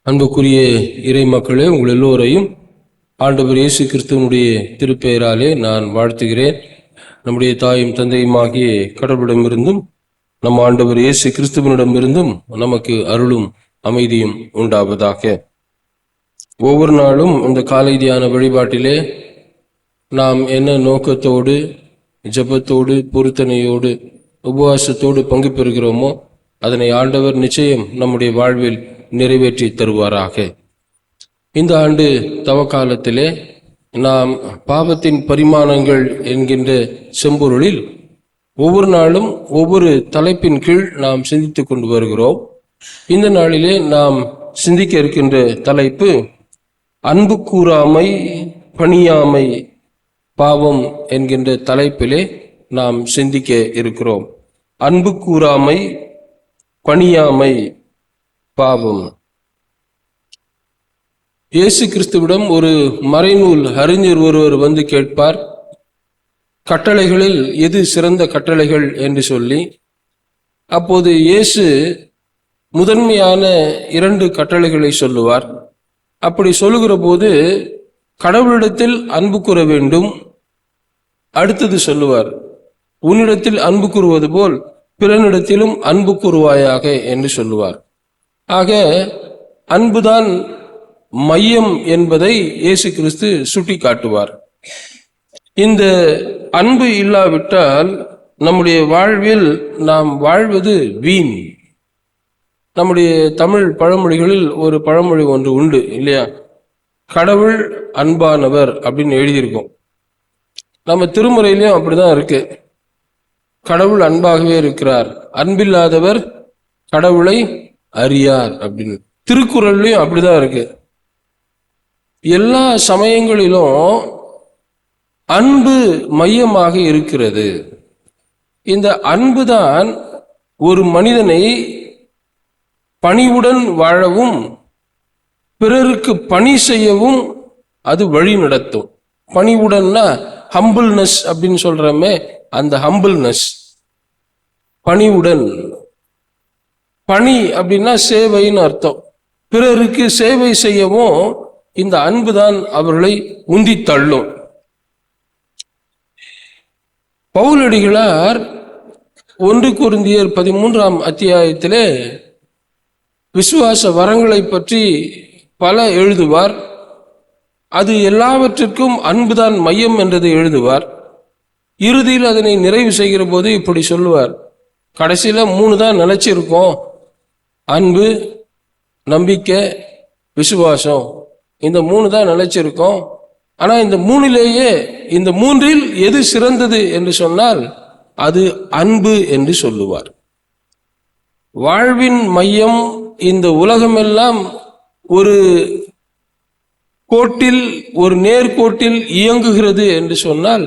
அன்புக்குரிய இறை மக்களே, உங்கள் எல்லோரையும் ஆண்டவர் இயேசு கிறிஸ்துவனுடைய திருப்பெயராலே நான் வாழ்த்துகிறேன். நம்முடைய தாயும் தந்தையுமாகிய கடவுளிடமிருந்தும் நம் ஆண்டவர் இயேசு கிறிஸ்துவனிடமிருந்தும் நமக்கு அருளும் அமைதியும் உண்டாவதாக. ஒவ்வொரு நாளும் இந்த காலை தியான வழிபாட்டிலே நாம் என்ன நோக்கத்தோடு, ஜெபத்தோடு, பொருத்தனையோடு, உபவாசத்தோடு பங்கு பெறுகிறோமோ அதனை ஆண்டவர் நிச்சயம் நம்முடைய வாழ்வில் நிறைவேற்றி தருவாராக. இந்த ஆண்டு தவக்காலத்திலே நாம் பாவத்தின் பரிமாணங்கள் என்கின்ற செம்பொருளில் ஒவ்வொரு நாளும் ஒவ்வொரு தலைப்பின் கீழ் நாம் சிந்தித்துக் கொண்டு வருகிறோம். இந்த நாளிலே நாம் சிந்திக்க இருக்கின்ற தலைப்பு அன்பு கூறாமை பணியாமை பாவம் என்கின்ற தலைப்பிலே நாம் சிந்திக்க இருக்கிறோம். அன்பு கூறாமை பணியாமை பாவம். இயேசு கிறிஸ்துவிடம் ஒரு மறைநூல் அறிஞர் ஒருவர் வந்து கேட்பார், கட்டளைகளில் எது சிறந்த கட்டளைகள் என்று சொல்லி. அப்போது இயேசு முதன்மையான 2 கட்டளைகளை சொல்லுவார். அப்படி சொல்லுகிற போது கடவுளிடத்தில் அன்பு கூற வேண்டும், அடுத்தது சொல்லுவார், உன்னிடத்தில் அன்பு கூறுவது போல் பிறனிடத்திலும் அன்பு கூறுவாயாக என்று சொல்லுவார். ஆக அன்புதான் மையம் என்பதை இயேசு கிறிஸ்து சுட்டி காட்டுவார். இந்த அன்பு இல்லாவிட்டால் நம்முடைய வாழ்வில் நாம் வாழ்வது வீண். நம்முடைய தமிழ் பழமொழிகளில் ஒரு பழமொழி ஒன்று உண்டு இல்லையா? கடவுள் அன்பானவர் அப்படின்னு எழுதியிருக்கோம். நம்ம திருமுறையிலையும் அப்படிதான் இருக்கு, கடவுள் அன்பாகவே இருக்கிறார், அன்பில்லாதவர் கடவுளை அறியார் அப்படின்னு. திருக்குறள்லயும் அப்படிதான் இருக்கு. எல்லா சமயங்களிலும் அன்பு மையமாக இருக்கிறது. இந்த அன்புதான் ஒரு மனிதனை பணிவுடன் வாழவும் பிறருக்கு பணி செய்யவும் அது வழி நடத்தும். பணிவுடன்னா ஹம்பிள்னஸ் அப்படின்னு சொல்றமே, அந்த ஹம்பிள்னஸ். பணிவுடன், பணி அப்படின்னா சேவைன்னு அர்த்தம். பிறருக்கு சேவை செய்யவும் இந்த அன்புதான் அவர்களை உந்தி தள்ளும். பவுலடிகளார் 1 கொரிந்தியர் 13ஆம் அத்தியாயத்திலே விசுவாச வரங்களை பற்றி பல எழுதுவார். அது எல்லாவற்றிற்கும் அன்புதான் மையம் என்றதை எழுதுவார். இறுதியில் அதனை நிறைவு செய்கிற போது இப்படி சொல்லுவார், கடைசியில 3 தான் நிலைச்சிருக்கோம், அன்பு, நம்பிக்கை, விசுவாசம். இந்த 3 தான் நிலைச்சிருக்கோம். ஆனா இந்த 3லேயே இந்த 3இல் எது சிறந்தது என்று சொன்னால் அது அன்பு என்று சொல்லுவார். வாழ்வின் மையம் இந்த உலகமெல்லாம் ஒரு கோட்டில், ஒரு நேர்கோட்டில் இயங்குகிறது என்று சொன்னால்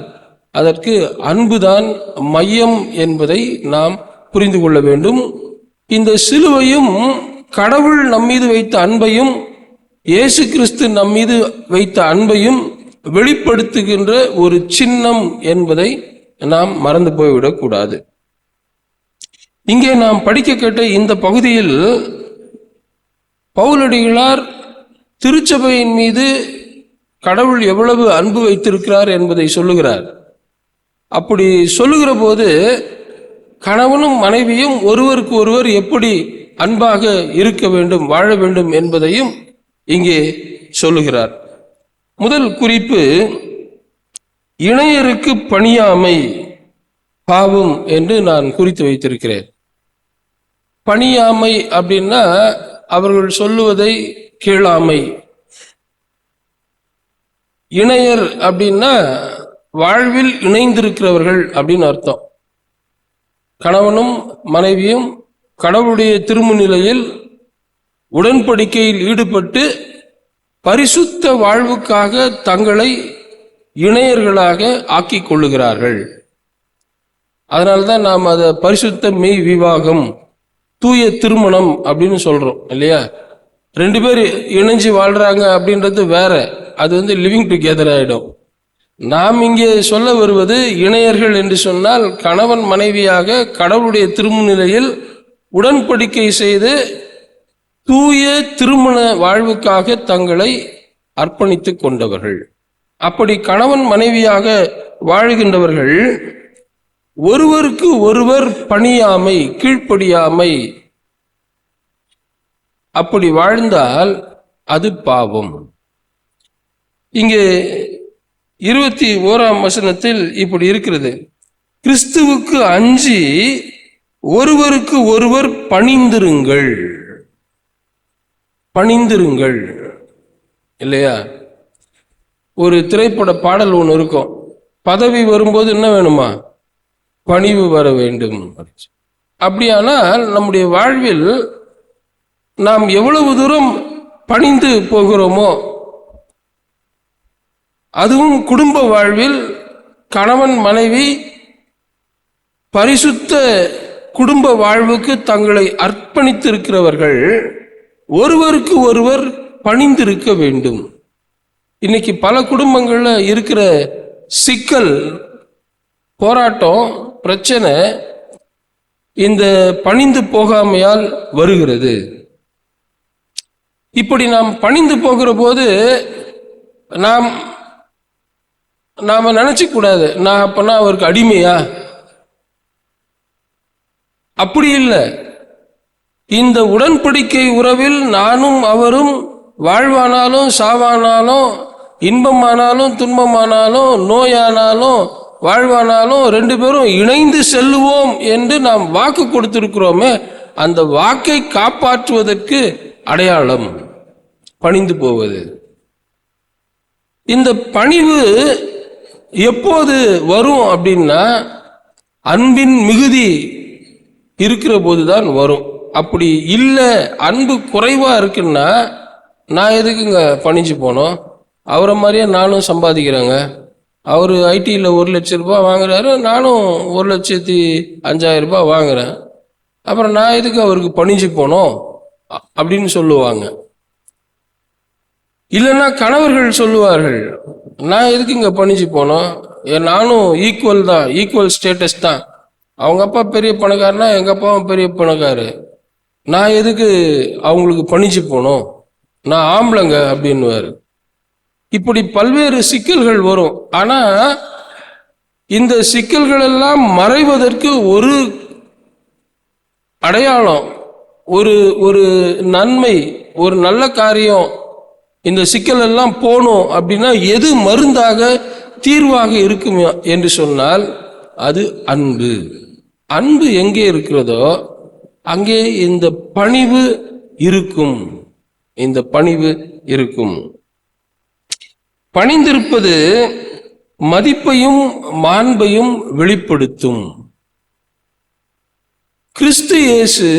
அதற்கு அன்புதான் மையம் என்பதை நாம் புரிந்து கொள்ள வேண்டும். இந்த சிலுவையும் கடவுள் நம்மீது வைத்த அன்பையும் இயேசு கிறிஸ்து நம்மீது வைத்த அன்பையும் வெளிப்படுத்துகின்ற ஒரு சின்னம் என்பதை நாம் மறந்து போய்விடக் கூடாது. இங்கே நாம் படிக்க கேட்ட இந்த பகுதியில் பவுலடிகளார் திருச்சபையின் மீது கடவுள் எவ்வளவு அன்பு வைத்திருக்கிறார் என்பதை சொல்லுகிறார். அப்படி சொல்லுகிற போது கணவனும் மனைவியும் ஒருவருக்கு ஒருவர் எப்படி அன்பாக இருக்க வேண்டும், வாழ வேண்டும் என்பதையும் இங்கே சொல்லுகிறார். முதல் குறிப்பு, இணையருக்கு பணியாமை பாவம் என்று நான் குறித்து வைத்திருக்கிறேன். பணியாமை அப்படின்னா அவர்கள் சொல்லுவதை கேளாமை. இணையர் அப்படின்னா வாழ்வில் இணைந்திருக்கிறவர்கள் அப்படின்னு அர்த்தம். கணவனும் மனைவியும் கடவுளுடைய திருமுன்னிலையில் உடன்படிக்கையில் ஈடுபட்டு பரிசுத்த வாழ்வுக்காக தங்களை இணையர்களாக ஆக்கிக் கொள்ளுகிறார்கள். அதனால்தான் நாம் அதை பரிசுத்த மெய் விவாகம், தூய திருமணம் அப்படின்னு சொல்றோம் இல்லையா? 2 பேர் இணைஞ்சு வாழ்றாங்க அப்படின்றது வேற, அது லிவிங் டுகெதர் ஆயிடும். நாம் இங்கே சொல்ல வருவது இணையர்கள் என்று சொன்னால் கணவன் மனைவியாக கடவுளுடைய திருமுன்னிலையில் உடன்படிக்கை செய்து தூய திருமண வாழ்வுக்காக தங்களை அர்ப்பணித்துக் கொண்டவர்கள். அப்படி கணவன் மனைவியாக வாழ்கின்றவர்கள் ஒருவருக்கு ஒருவர் பணியாமை, கீழ்ப்படியாமை, அப்படி வாழ்ந்தால் அது பாவம். இங்கே 21ஆம் வசனத்தில் இப்படி இருக்கிறது, கிறிஸ்துவுக்கு அஞ்சி ஒருவருக்கு ஒருவர் பணிந்திருங்கள். பணிந்திருங்கள் இல்லையா? ஒரு திரைப்பட பாடல் ஒன்று இருக்கும், பதவி வரும்போது என்ன வேணுமா? பணிவு வர வேண்டும். அப்படியானால் நம்முடைய வாழ்வில் நாம் எவ்வளவு தூரம் பணிந்து போகிறோமோ, அதுவும் குடும்ப வாழ்வில் கணவன் மனைவி பரிசுத்த குடும்ப வாழ்வுக்கு தங்களை அர்ப்பணித்திருக்கிறவர்கள் ஒருவருக்கு ஒருவர் பணிந்திருக்க வேண்டும். இன்னைக்கு பல குடும்பங்கள்ல இருக்கிற சிக்கல், போராட்டம், பிரச்சனை இந்த பணிந்து போகாமையால் வருகிறது. இப்படி நாம் பணிந்து போகிற போது நாம நினைச்சு கூடாது, நான் அப்பனா அவருக்கு அடிமையா? அப்படி இல்லை. இந்த உடன்படிக்கை உறவில் நானும் அவரும் வாழ்வானாலும் சாவானாலும், இன்பமானாலும் துன்பமானாலும், நோயானாலும் வாழ்வானாலும் 2 பேரும் இணைந்து செல்லுவோம் என்று நாம் வாக்கு கொடுத்திருக்கிறோமே, அந்த வாக்கை காப்பாற்றுவதற்கு அடையாளம் பணிந்து போவது. இந்த பணிவு எப்போது வரும் அப்படின்னா, அன்பின் மிகுதி இருக்கிற போதுதான் வரும். அப்படி இல்லை, அன்பு குறைவா இருக்குன்னா, நான் எதுக்குங்க பணிஞ்சு போனோம்? அவரை மாதிரியே நானும் சம்பாதிக்கிறேங்க. அவர் ஐடியில் 1 லட்சம் ரூபாய் வாங்குறாரு, நானும் 1,05,000 ரூபாய் வாங்குறேன். அப்புறம் நான் எதுக்கு அவருக்கு பணிஞ்சு போனோம் அப்படின்னு சொல்லுவாங்க. இல்லைன்னா கணவர்கள் சொல்லுவார்கள், நான் எதுக்கு இங்கே பணிஞ்சு போனோம், நானும் ஈக்குவல் தான், ஈக்குவல் ஸ்டேட்டஸ் தான். அவங்க அப்பா பெரிய பணக்காரனா, எங்கள் அப்பாவும் பெரிய பணக்காரு, நான் எதுக்கு அவங்களுக்கு பணிஞ்சு போனோம், நான் ஆம்பளைங்க அப்படின்னுவாரு. இப்படி பல்வேறு சிக்கல்கள் வரும். ஆனா இந்த சிக்கல்கள் எல்லாம் மறைவதற்கு ஒரு அடையாளம், ஒரு நன்மை, ஒரு நல்ல காரியம், இந்த சிக்கல் எல்லாம் போகணும் அப்படின்னா எது மருந்தாக தீர்வாக இருக்கும் என்று சொன்னால் அது அன்பு. அன்பு எங்கே இருக்கிறதோ அங்கே இந்த பணிவு இருக்கும். இந்த பணிவு இருக்கும். பணிந்திருப்பது மதிப்பையும் மாண்பையும் வெளிப்படுத்தும். கிறிஸ்து இயேசு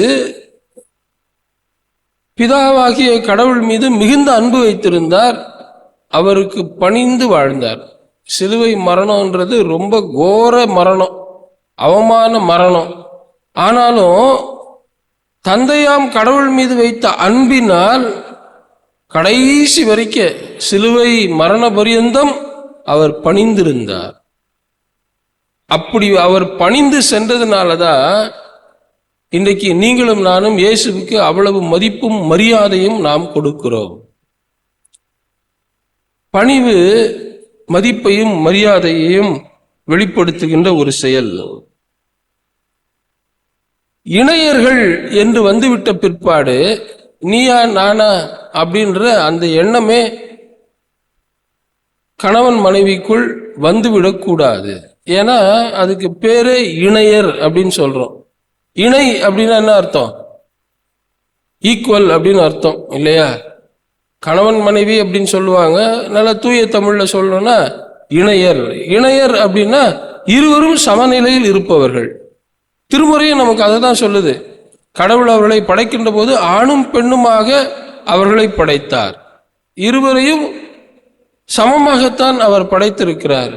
பிதாவாகிய கடவுள் மீது மிகுந்த அன்பு வைத்திருந்தார். அவருக்கு பணிந்து வாழ்ந்தார். சிலுவை மரணம்ன்றது ரொம்ப கோர மரணம், அவமான மரணம். ஆனாலும் தந்தையாம் கடவுள் மீது வைத்த அன்பினால் கடைசி வரைக்க சிலுவை மரண பரியந்தம் அவர் பணிந்திருந்தார். அப்படி அவர் பணிந்து சென்றதுனாலதான் இன்றைக்கு நீங்களும் நானும் இயேசுவுக்கு அவ்வளவு மதிப்பும் மரியாதையும் நாம் கொடுக்கிறோம். பணிவு மதிப்பையும் மரியாதையையும் வெளிப்படுத்துகின்ற ஒரு செயல். இணையர்கள் என்று வந்துவிட்ட பிற்பாடு நீயா நானா அப்படின்ற அந்த எண்ணமே கணவன் மனைவிக்குள் வந்துவிடக்கூடாது. ஏன்னா அதுக்கு பேரே இணையர் அப்படின்னு சொல்றோம். இணை அப்படின்னா என்ன அர்த்தம்? ஈக்குவல் அப்படின்னு அர்த்தம் இல்லையா? கணவன் மனைவி அப்படின்னு சொல்லுவாங்க. நல்ல தூய தமிழ்ல சொல்லணும்னா இணையர். இணையர் அப்படின்னா இருவரும் சமநிலையில் இருப்பவர்கள். திருமுறையும் நமக்கு அதை தான் சொல்லுது. கடவுள் அவர்களை படைக்கின்ற போது ஆணும் பெண்ணுமாக அவர்களை படைத்தார். இருவரையும் சமமாகத்தான் அவர் படைத்திருக்கிறார்.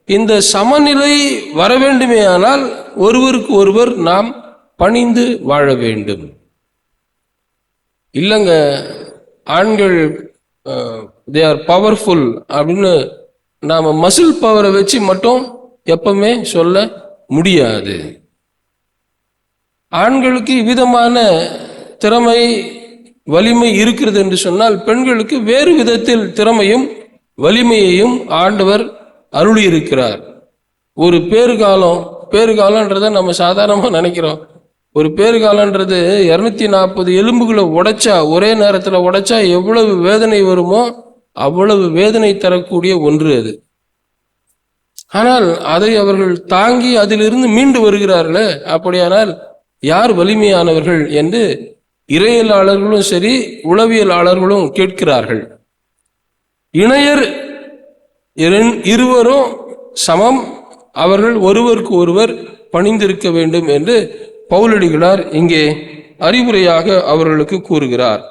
இந்த சமநிலை வர வேண்டுமேயானால் ஒருவருக்கு ஒருவர் நாம் பணிந்து வாழ வேண்டும். இல்லைங்க, ஆண்கள் தே ஆர் பவர்ஃபுல் அப்படின்னு நாம மசில் பவரை வச்சு மட்டும் எப்பவுமே சொல்ல முடியாது. ஆண்களுக்கு இவ்விதமான திறமை வலிமை இருக்கிறது என்று சொன்னால், பெண்களுக்கு வேறு விதத்தில் திறமையும் வலிமையையும் ஆண்டவர் அருளி இருக்கிறார். ஒரு பேறுகாலம்ன்றத நம்ம சாதாரணமாக நினைக்கிறோம். ஒரு பேறுகாலன்றது 240 எலும்புகளை உடைச்சா, ஒரே நேரத்தில் உடைச்சா எவ்வளவு வேதனை வருமோ அவ்வளவு வேதனை தரக்கூடிய ஒன்று அது. ஆனால் அதை அவர்கள் தாங்கி அதிலிருந்து மீண்டு வருகிறார்களே, அப்படியானால் யார் வலிமையானவர்கள் என்று இறையியலாளர்களும் சரி உளவியலாளர்களும் கேட்கிறார்கள். இணையர் இருவரும் சமம், அவர்கள் ஒருவருக்கு ஒருவர் பணிந்திருக்க வேண்டும் என்று பவுலடிகளார் இங்கே அறிவுரையாக அவர்களுக்கு கூறுகிறார்.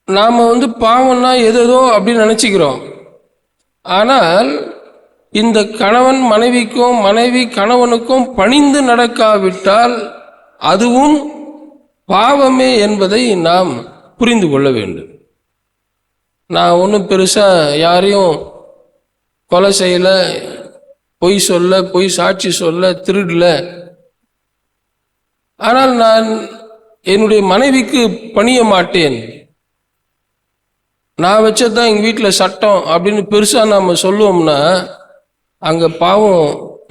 நாம பாவம்னா எதோ அப்படின்னு நினைச்சுக்கிறோம். ஆனால் இந்த கணவன் மனைவிக்கும் மனைவி கணவனுக்கும் பணிந்து நடக்காவிட்டால் அதுவும் பாவமே என்பதை நாம் புரிந்து கொள்ள வேண்டும். நான் ஒன்றும் பெருசா யாரையும் கொலை செய்யல, பொய் சாட்சி சொல்ல, திருடல. ஆனால் நான் என்னுடைய மனைவிக்கு பணிய மாட்டேன், நான் வச்சதான் எங்க வீட்டில் சட்டம் அப்படின்னு பெருசா நாம சொல்லுவோம்னா அங்க பாவம்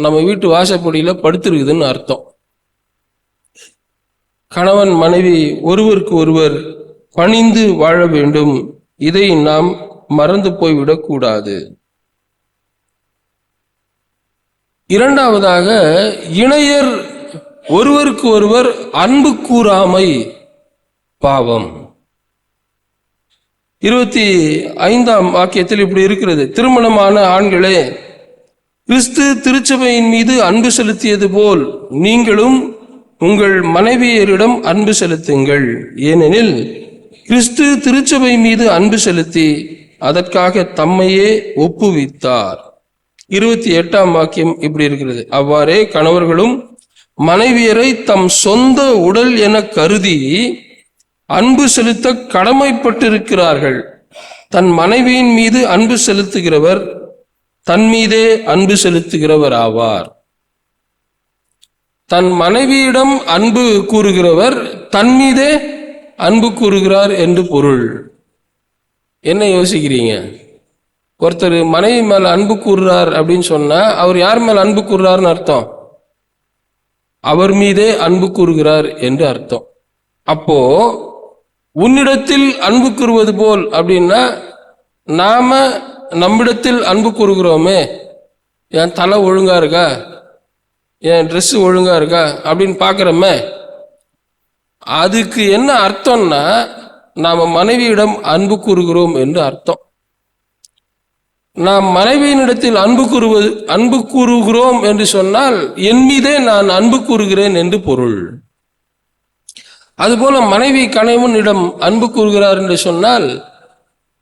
நம்ம வீட்டு வாசப்படியில படுத்திருக்குதுன்னு அர்த்தம். கணவன் மனைவி ஒருவருக்கு ஒருவர் பணிந்து வாழ வேண்டும், இதை நாம் மறந்து போய்விடக் கூடாது. இரண்டாவதாக, இணையர் ஒருவருக்கு ஒருவர் அன்பு கூறாமை பாவம். 25ஆம் வாக்கியத்தில் இப்படி இருக்கிறது: திருமணமான ஆண்களே, கிறிஸ்து திருச்சபையின் மீது அன்பு செலுத்தியது போல் நீங்களும் உங்கள் மனைவியரிடம் அன்பு செலுத்துங்கள். ஏனெனில் கிறிஸ்து திருச்சபை மீது அன்பு செலுத்தி அதற்காக தம்மையே ஒப்புவித்தார். 28ஆம் வாக்கியம் இப்படி இருக்கிறது: அவ்வாறே கணவர்களும் மனைவியரை தம் சொந்த உடல் என கருதி அன்பு செலுத்த கடமைப்பட்டிருக்கிறார்கள். தன் மனைவியின் மீது அன்பு செலுத்துகிறவர் தன் மீதே அன்பு செலுத்துகிறவர் ஆவார். தன் மனைவியிடம் அன்பு கூறுகிறவர் தன் மீதே அன்பு கூறுகிறார் என்று பொருள். என்ன யோசிக்கிறீங்க? ஒருத்தர் மனைவி மேல அன்பு கூறுறார் அப்படின்னு சொன்னா அவர் யார் மேல அன்பு கூறுறாருன்னு அர்த்தம்? அவர் மீதே அன்பு கூறுகிறார் என்று அர்த்தம். அப்போ உன்னிடத்தில் அன்பு கூறுவது போல் அப்படின்னா, நாம நம்மிடத்தில் அன்பு கூறுகிறோமே, என் தலை ஒழுங்கா இருக்கா, என் ட்ரெஸ் ஒழுங்கா இருக்கா அப்படின்னு பார்க்குறோமே, அதுக்கு என்ன அர்த்தம்னா நாம மனைவியிடம் அன்பு கூறுகிறோம் என்று அர்த்தம். நாம் மனைவியினிடத்தில் அன்பு கூறுகிறோம் என்று சொன்னால் என் மீதே நான் அன்பு கூறுகிறேன் என்று பொருள். அதுபோல மனைவி கணவனிடம் அன்பு கூறுகிறார் என்று சொன்னால்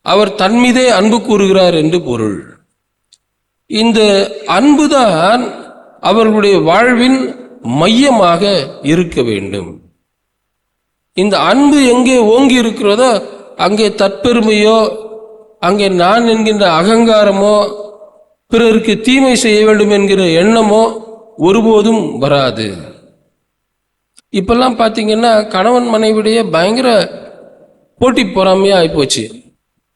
அவர் தன் மீதே அன்பு கூறுகிறார் என்று பொருள். இந்த அன்புதான் அவர்களுடைய வாழ்வின் மையமாக இருக்க வேண்டும். இந்த அன்பு எங்கே ஓங்கி இருக்கிறதோ அங்கே தற்பெருமையோ, அங்கே நான் என்கின்ற அகங்காரமோ, பிறருக்கு தீமை செய்ய வேண்டும் என்கிற எண்ணமோ ஒருபோதும் வராது. இப்பெல்லாம் பார்த்தீங்கன்னா கணவன் மனைவிடைய பயங்கர போட்டி பொறாமையா ஆயிப்போச்சு.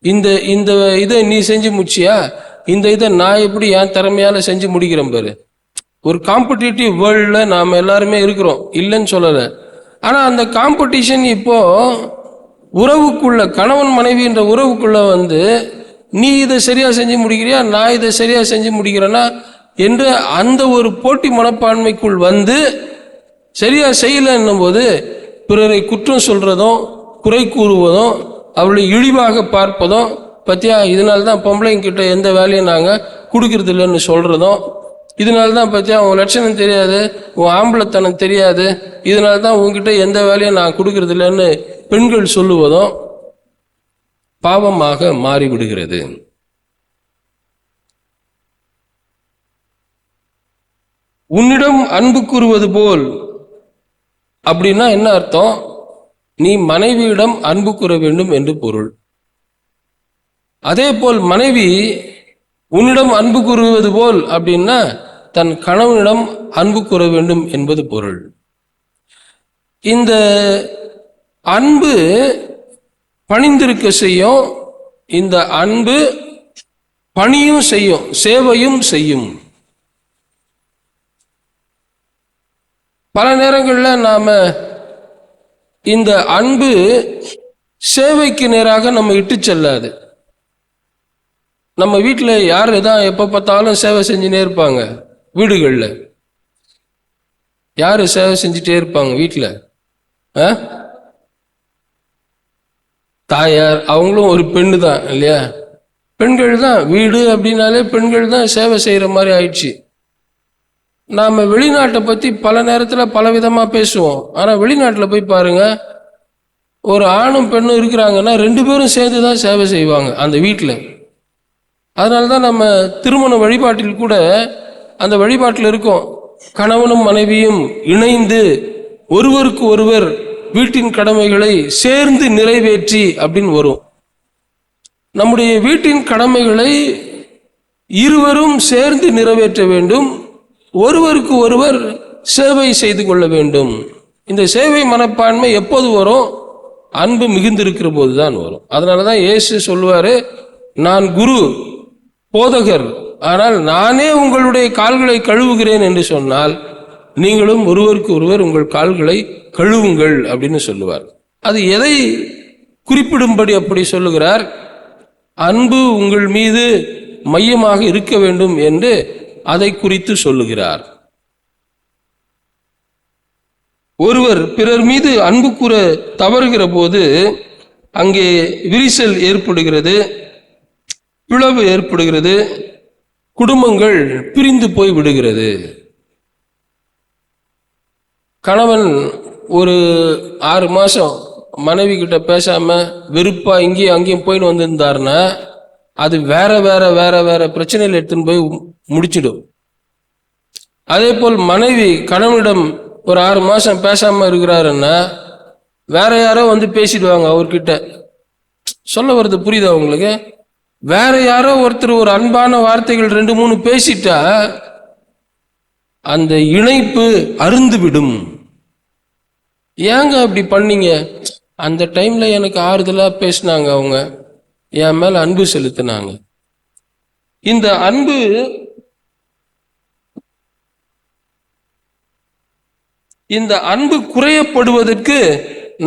இந்த இதை நீ செஞ்சு முடிச்சியா, இந்த இதை நான் எப்படி என் திறமையால செஞ்சு முடிக்கிறேன் பாரு. ஒரு காம்படிட்டிவ் வேர்ல்ட்ல நாம எல்லாருமே இருக்கிறோம், இல்லைன்னு சொல்லலை. ஆனா அந்த காம்படிஷன் இப்போ உறவுக்குள்ள, கணவன் மனைவின்ற உறவுக்குள்ள நீ இதை சரியா செஞ்சு முடிக்கிறியா, நான் இதை சரியா செஞ்சு முடிக்கிறேன்னா என்று அந்த ஒரு போட்டி மனப்பான்மைக்குள் சரியா செய்யலைன்னும் போது பிறரை குற்றம் சொல்றதும் குறை கூறுவதும் அவளை இழிவாக பார்ப்பதும், பத்தியா இதனால்தான் பொம்பளைங்க கிட்ட எந்த வேலையும் நாங்கள் கொடுக்கறது இல்லைன்னு சொல்றதும், இதனால்தான் பத்தியா உன் லட்சணம் தெரியாது, உன் ஆம்பளத்தனம் தெரியாது, இதனால்தான் உங்ககிட்ட எந்த வேலையும் நான் கொடுக்கறது இல்லைன்னு பெண்கள் சொல்லுவதும் பாவமாக மாறிவிடுகிறது. உன்னிடம் அன்பு கூறுவது போல் அப்படின்னா என்ன அர்த்தம்? நீ மனைவியிடம் அன்பு கூற வேண்டும் என்று பொருள். அதே போல் மனைவி உன்னிடம் அன்பு கூறுவது போல் அப்படின்னா தன் கணவனிடம் அன்பு கூற வேண்டும் என்பது பொருள். இந்த அன்பு பணிந்திருக்க செய்யும், இந்த அன்பு பணியும் செய்யும், சேவையும் செய்யும். பல நேரங்களில் நாம இந்த அன்பு சேவைக்கு நேராக நம்ம இட்டு செல்லாது. நம்ம வீட்டில் யார் தான் எப்போ பார்த்தாலும் சேவை செஞ்சுட்டே இருப்பாங்க. வீடுகளில் யார் சேவை செஞ்சுட்டே இருப்பாங்க வீட்டில்? தாயார், அவங்களும் ஒரு பெண்ணு தான் இல்லையா? பெண்கள் தான். வீடு அப்படின்னாலே பெண்கள் தான் சேவை செய்கிற மாதிரி ஆயிடுச்சு. நாம் வெளிநாட்டை பற்றி பல நேரத்தில் பல விதமாக பேசுவோம். ஆனால் வெளிநாட்டில் போய் பாருங்க, ஒரு ஆணும் பெண்ணும் இருக்கிறாங்கன்னா 2 பேரும் சேர்ந்து தான் சேவை செய்வாங்க அந்த வீட்டில். அதனால தான் நம்ம திருமண வழிபாட்டில் கூட அந்த வழிபாட்டில் இருக்கும், கணவனும் மனைவியும் இணைந்து ஒருவருக்கு ஒருவர் வீட்டின் கடமைகளை சேர்ந்து நிறைவேற்றி அப்படின்னு வரும். நம்முடைய வீட்டின் கடமைகளை இருவரும் சேர்ந்து நிறைவேற்ற வேண்டும், ஒருவருக்கு ஒருவர் சேவை செய்து கொள்ள வேண்டும். இந்த சேவை மனப்பான்மை எப்போது வரும்? அன்பு மிகுந்திருக்கிற போது தான் வரும். அதனால தான் இயேசு சொல்லுவாரு, நான் குரு போதகர், ஆனால் நானே உங்களுடைய கால்களை கழுவுகிறேன் என்று சொன்னால் நீங்களும் ஒருவருக்கு ஒருவர் உங்கள் கால்களை கழுவுங்கள் அப்படின்னு சொல்லுவார். அது எதை குறிப்பிடும்படி அப்படி சொல்லுகிறார்? அன்பு உங்கள் மீது மையமாக இருக்க வேண்டும் என்று அதை குறித்து சொல்லுகிறார். ஒருவர் பிறர் மீது அன்பு கூற தவறுகிற போது அங்கே விரிசல் ஏற்படுகிறது, பிளவு ஏற்படுகிறது, குடும்பங்கள் பிரிந்து போய் விடுகிறது. கணவன் ஒரு 6 மாசம் மனைவி கிட்ட பேசாம வெறுப்பா இங்கேயும் அங்கேயும் போயின்னு வந்திருந்தாருன்னா அது வேற வேற வேற வேற பிரச்சனையில் எடுத்துன்னு போய் முடிச்சிடும். அதே போல் மனைவி கணவனிடம் ஒரு 6 மாசம் பேசாம இருக்கிறாருன்னா வேற யாரோ வந்து பேசிடுவாங்க அவர்கிட்ட. சொல்ல வருது புரியுதா உங்களுக்கு? வேற யாரோ ஒருத்தர் ஒரு அன்பான வார்த்தைகள் 2-3 பேசிட்டா அந்த இணைப்பு அருந்து விடும். ஏங்க அப்படி பண்ணீங்க? அந்த டைம்ல எனக்கு ஆறுதலா பேசினாங்க, அவங்க என் மேல அன்பு செலுத்தினாங்க. இந்த அன்பு குறையப்படுவதற்கு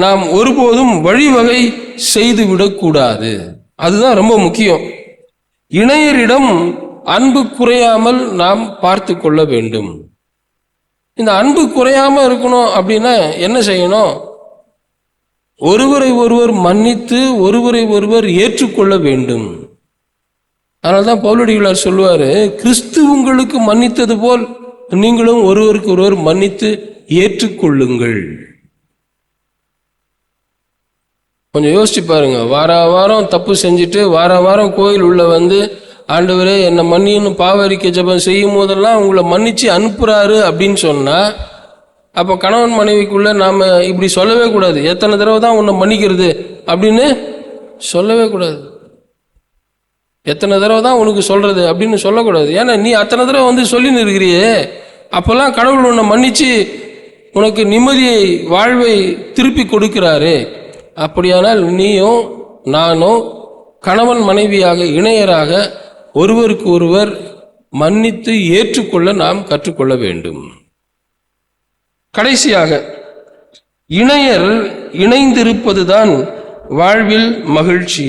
நாம் ஒருபோதும் வழிவகை செய்து விடக்கூடாது. அதுதான் ரொம்ப முக்கியம். இணையரிடம் அன்பு குறையாமல் நாம் பார்த்து கொள்ள வேண்டும். இந்த அன்பு குறையாம இருக்கணும் அப்படின்னா என்ன செய்யணும்? ஒருவரை ஒருவர் மன்னித்து ஒருவரை ஒருவர் ஏற்றுக்கொள்ள வேண்டும். அதனால்தான் பவுலடிகளார் சொல்லுவாரு, கிறிஸ்து உங்களுக்கு மன்னித்தது போல் நீங்களும் ஒருவருக்கு ஒருவர் மன்னித்து ஏற்றுக்கொள்ளுங்கள். கொஞ்சம் யோசிச்சு பாருங்க. வாரம் தப்பு செஞ்சுட்டு வாரம் கோயில் உள்ள வந்து ஆண்டவரே என்னை மன்னின்னு பாவரிக்க ஜெபம் செய்யும் போதெல்லாம் உங்களை மன்னிச்சு அனுப்புறாரு அப்படின்னு சொன்னா, அப்போ கணவன் மனைவிக்குள்ள நாம இப்படி சொல்லவே கூடாது. எத்தனை தடவை தான் உன்னை மன்னிக்கிறது அப்படின்னு சொல்லவே கூடாது. எத்தனை தடவை தான் உனக்கு சொல்றது அப்படின்னு சொல்லக்கூடாது. ஏன்னா நீ அத்தனை தடவை வந்து சொல்லின்னு இருக்கிறியே, அப்போல்லாம் கடவுள் உன்னை மன்னிச்சு உனக்கு நிம்மதியை வாழ்வை திருப்பி கொடுக்கிறாரு. அப்படியானால் நீயும் நானும் கணவன் மனைவியாக இணையராக ஒருவருக்கு ஒருவர் மன்னித்து ஏற்றுக்கொள்ள நாம் கற்றுக்கொள்ள வேண்டும். கடைசியாக, இணையர் இணைந்திருப்பதுதான் வாழ்வில் மகிழ்ச்சி.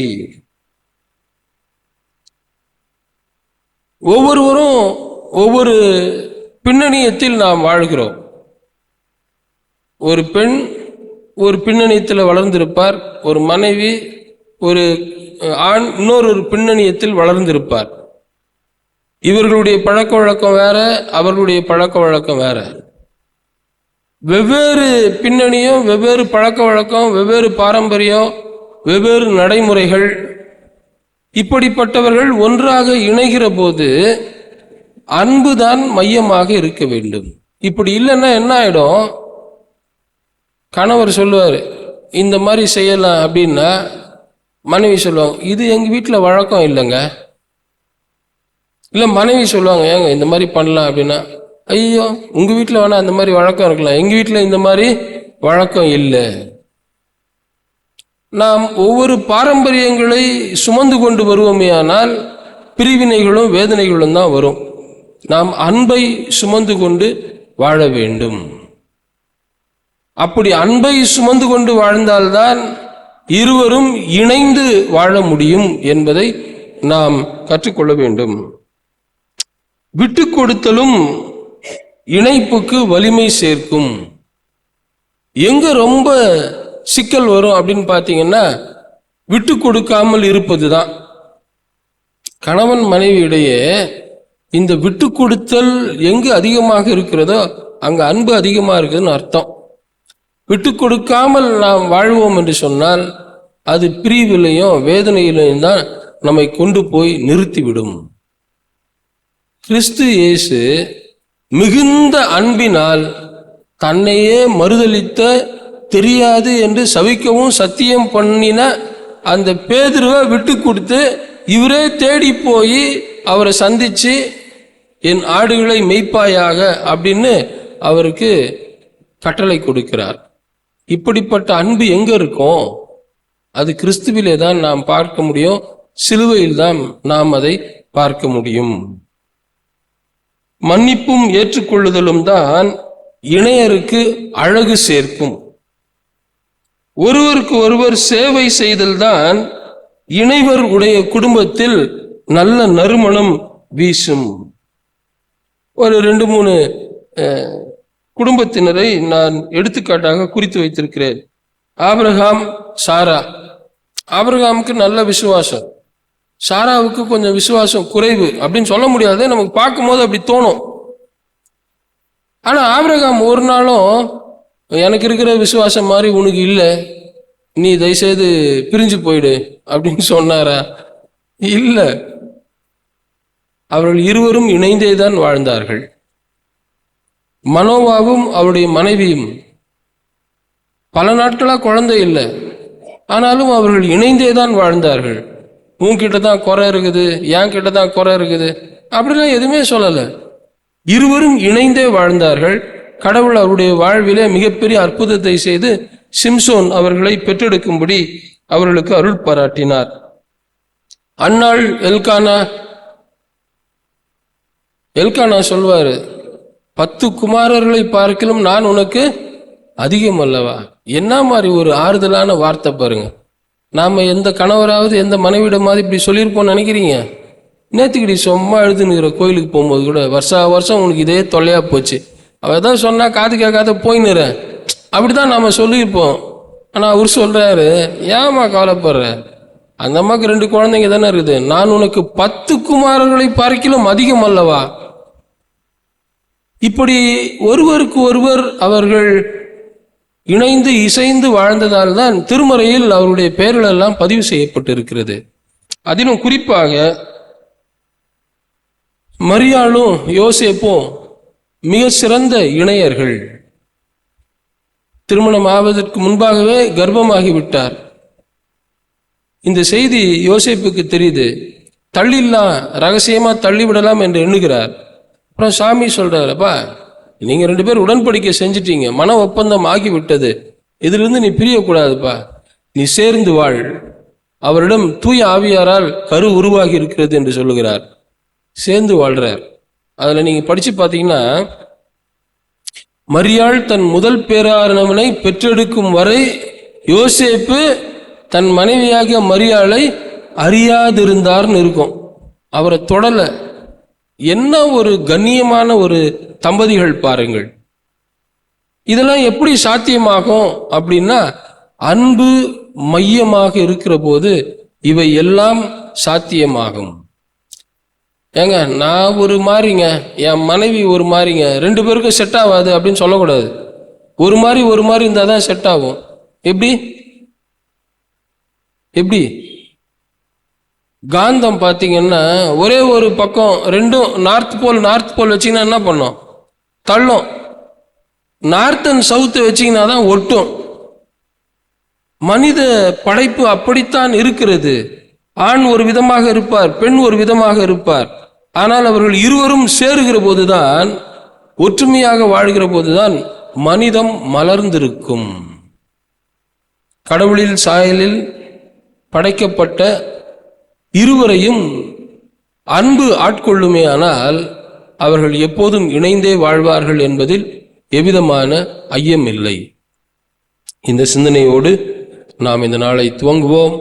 ஒவ்வொருவரும் ஒவ்வொரு பின்னணியத்தில் நாம் வாழ்கிறோம். ஒரு பெண் ஒரு பின்னணியத்தில் வளர்ந்திருப்பார், ஒரு மனைவி ஒரு ஆண் இன்னொரு பின்னணியத்தில் வளர்ந்திருப்பார். இவர்களுடைய பழக்க வழக்கம் வேற, அவர்களுடைய பழக்க வழக்கம் வேற. வெவ்வேறு பின்னணியும் வெவ்வேறு பழக்க வழக்கம், வெவ்வேறு பாரம்பரியம், வெவ்வேறு நடைமுறைகள். இப்படிப்பட்டவர்கள் ஒன்றாக இணைகிற போது அன்புதான் மையமாக இருக்க வேண்டும். இப்படி இல்லைன்னா என்ன ஆயிடும்? கணவர் சொல்லுவார் இந்த மாதிரி செய்யலாம் அப்படின்னா மனைவி சொல்லுவாங்க, இது எங்கள் வீட்டில் வழக்கம் இல்லைங்க. இல்லை மனைவி சொல்லுவாங்க, ஏங்க இந்த மாதிரி பண்ணலாம் அப்படின்னா, ஐயோ உங்கள் வீட்டில் வேணா அந்த மாதிரி வழக்கம் இருக்கலாம், எங்கள் வீட்டில் இந்த மாதிரி வழக்கம் இல்லை. நாம் ஒவ்வொரு பாரம்பரியங்களை சுமந்து கொண்டு வருவோமே ஆனால் பிரிவினைகளும் வேதனைகளும் தான் வரும். நாம் அன்பை சுமந்து கொண்டு வாழ வேண்டும். அப்படி அன்பை சுமந்து கொண்டு வாழ்ந்தால்தான் இருவரும் இணைந்து வாழ முடியும் என்பதை நாம் கற்றுக்கொள்ள வேண்டும். விட்டு கொடுத்தலும் இணைப்புக்கு வலிமை சேர்க்கும். எங்க ரொம்ப சிக்கல் வரும் அப்படின்னு பார்த்தீங்கன்னா, விட்டு கொடுக்காமல் இருப்பது தான். கணவன் மனைவியிடையே இந்த விட்டு கொடுத்தல் எங்கு அதிகமாக இருக்கிறதோ அங்கு அன்பு அதிகமாக இருக்குதுன்னு அர்த்தம். விட்டு கொடுக்காமல் நாம் வாழ்வோம் என்று சொன்னால் அது பிரிவிலையும் வேதனையிலையும் தான் நம்மை கொண்டு போய் நிறுத்திவிடும். கிறிஸ்து இயேசு மிகுந்த அன்பினால் தன்னையே மறுதலித்த, தெரியாது என்று சபிக்கவும் சத்தியம் பண்ணின அந்த பேதுருவை விட்டு கொடுத்து இவரே தேடி போய் அவரை சந்திச்சு, என் ஆடுகளை மேய்ப்பாயாக அப்படின்னு அவருக்கு கட்டளை கொடுக்கிறார். இப்படிப்பட்ட அன்பு எங்க இருக்கும்? அது கிறிஸ்துவிலே தான் நாம் பார்க்க முடியும். சிலுவையில் தான் நாம் அதை பார்க்க முடியும். மன்னிப்பும் ஏற்றுக்கொள்ளுதலும் தான் இணையருக்கு அழகு சேர்க்கும். ஒருவருக்கு ஒருவர் சேவை செய்தல் தான் இணைவர் உடைய குடும்பத்தில் நல்ல நறுமணம் வீசும். ஒரு 2-3 குடும்பத்தினரை நான் எடுத்துக்காட்டாக குறித்து வைத்திருக்கிறேன். ஆபிரகாம், சாரா. ஆபிரகாமுக்கு நல்ல விசுவாசம், சாராவுக்கு கொஞ்சம் விசுவாசம் குறைவு அப்படின்னு சொல்ல முடியாது, நமக்கு பார்க்கும்போது அப்படி தோணும். ஆனா ஆபிரகாம் ஒரு நாளும் எனக்கு இருக்கிற விசுவாசம் மாதிரி உனக்கு இல்லை, நீ தயவுசெய்து பிரிஞ்சு போயிடு அப்படின்னு சொன்னாரா? இல்லை. அவர்கள் இருவரும் இணைந்தே தான் வாழ்ந்தார்கள். மனோவாவும் அவருடைய மனைவியும் பல நாட்களாக குழந்தை இல்லை, ஆனாலும் அவர்கள் இணைந்தே தான் வாழ்ந்தார்கள். உன்கிட்ட தான் குறை இருக்குது, என் கிட்ட தான் குறை இருக்குது அப்படிலாம் எதுவுமே சொல்லலை. இருவரும் இணைந்தே வாழ்ந்தார்கள். கடவுள் அவருடைய வாழ்விலே மிகப்பெரிய அற்புதத்தை செய்து சிம்சோன் அவர்களை பெற்றெடுக்கும்படி அவர்களுக்கு அருள் பாராட்டினார். அன்னாள் எல்கானா சொல்வாரு, 10 குமாரர்களை பார்க்கலும் நான் உனக்கு அதிகம் அல்லவா? என்ன மாதிரி ஒரு ஆறுதலான வார்த்தை பாருங்க. நாம எந்த கணவராவது எந்த மனைவிடமாவது இப்படி சொல்லியிருப்போம்னு நினைக்கிறீங்க? நேற்றுக்கிடி சும்மா எழுதுனுங்கிற கோயிலுக்கு போகும்போது கூட வருஷம் உனக்கு இதே தொல்லையா போச்சு, அவ ஏதாவது சொன்னா காது கேட்காத போயின்னுற அப்படிதான் நாம சொல்லியிருப்போம். ஆனா அவர் சொல்றாரு, ஏமா கவலைப்படுற, அந்த அம்மாவுக்கு 2 குழந்தைங்க தானே இருக்குது, நான் உனக்கு 10 குமாரர்களை பார்க்கிலும் அதிகம் அல்லவா? இப்படி ஒருவருக்கு ஒருவர் அவர்கள் இணைந்து இசைந்து வாழ்ந்ததால் தான் திருமறையில் அவருடைய பெயர்கள் எல்லாம் பதிவு செய்யப்பட்டிருக்கிறது. அதிலும் குறிப்பாக மரியாளும் யோசேப்பும் மிக சிறந்த இணையர்கள். திருமணம் ஆவதற்கு முன்பாகவே கர்ப்பமாகிவிட்டார். இந்த செய்தி யோசேப்புக்கு தெரியுது. தள்ளிடலாம், ரகசியமா தள்ளிவிடலாம் என்று எண்ணுகிறார். அப்புறம் சாமி சொல்றாரு, அப்பா நீங்க 2 பேர் உடன்படிக்கை செஞ்சிட்டீங்க, மன ஒப்பந்தம் ஆகிவிட்டது, இதிலிருந்து நீ பிரியக்கூடாதுப்பா, நீ சேர்ந்து வாழ். அவரிடம் தூய ஆவியாரால் கரு உருவாகி இருக்கிறது என்று சொல்லுகிறார். சேர்ந்து வாழ்றார். அதுல நீங்க படிச்சு பார்த்தீங்கன்னா, மரியாள் தன் முதல் பேரானவனை பெற்றெடுக்கும் வரை யோசேப்பு தன் மனைவியாகிய மரியாளை அறியாதிருந்தார்னு இருக்கும். அவரை தொடல. என்ன ஒரு கண்ணியமான ஒரு தம்பதிகள் பாருங்கள். இதெல்லாம் எப்படி சாத்தியமாகும் அப்படின்னா, அன்பு மையமாக இருக்கிற போது இவை எல்லாம் சாத்தியமாகும். ஏங்க நான் ஒரு மாதிரிங்க, என் மனைவி ஒரு மாதிரிங்க, 2 பேருக்கும் செட் ஆகாது அப்படின்னு சொல்லக்கூடாது. ஒரு மாதிரி இருந்தால் தான் செட் ஆகும். எப்படி காந்தம் பார்த்தீங்கன்னா ஒரே ஒரு பக்கம், 2ம் நார்த் போல் வச்சிங்கன்னா என்ன பண்ணும்? தள்ளும். நார்த் அண்ட் சவுத்து வச்சிங்கன்னா தான் ஒட்டும். மனித படைப்பு அப்படித்தான் இருக்கிறது. ஆண் ஒரு விதமாக இருப்பார், பெண் ஒரு விதமாக இருப்பார். ஆனால் அவர்கள் இருவரும் சேருகிற போதுதான், ஒற்றுமையாக வாழ்கிற போதுதான் மனிதம் மலர்ந்திருக்கும். கடவுளில் சாயலில் படைக்கப்பட்ட இருவரையும் அன்பு ஆட்கொள்ளுமே ஆனால் அவர்கள் எப்போதும் இணைந்தே வாழ்வார்கள் என்பதில் எவ்விதமான ஐயம் இல்லை. இந்த சிந்தனையோடு நாம் இந்த நாளை துவங்குவோம்.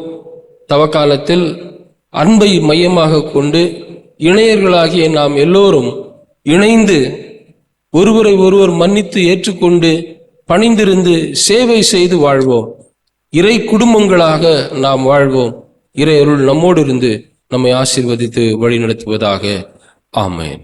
தவக்காலத்தில் அன்பை மையமாக கொண்டு இணையர்களாகிய நாம் எல்லோரும் இணைந்து ஒருவரை ஒருவர் மன்னித்து ஏற்றுக்கொண்டு பணிந்திருந்து சேவை செய்து வாழ்வோம். இறை குடும்பங்களாக நாம் வாழ்வோம். இறை அருள் நம்மோடு இருந்து நம்மை ஆசீர்வதித்து வழி நடத்துவதாக. ஆமென்.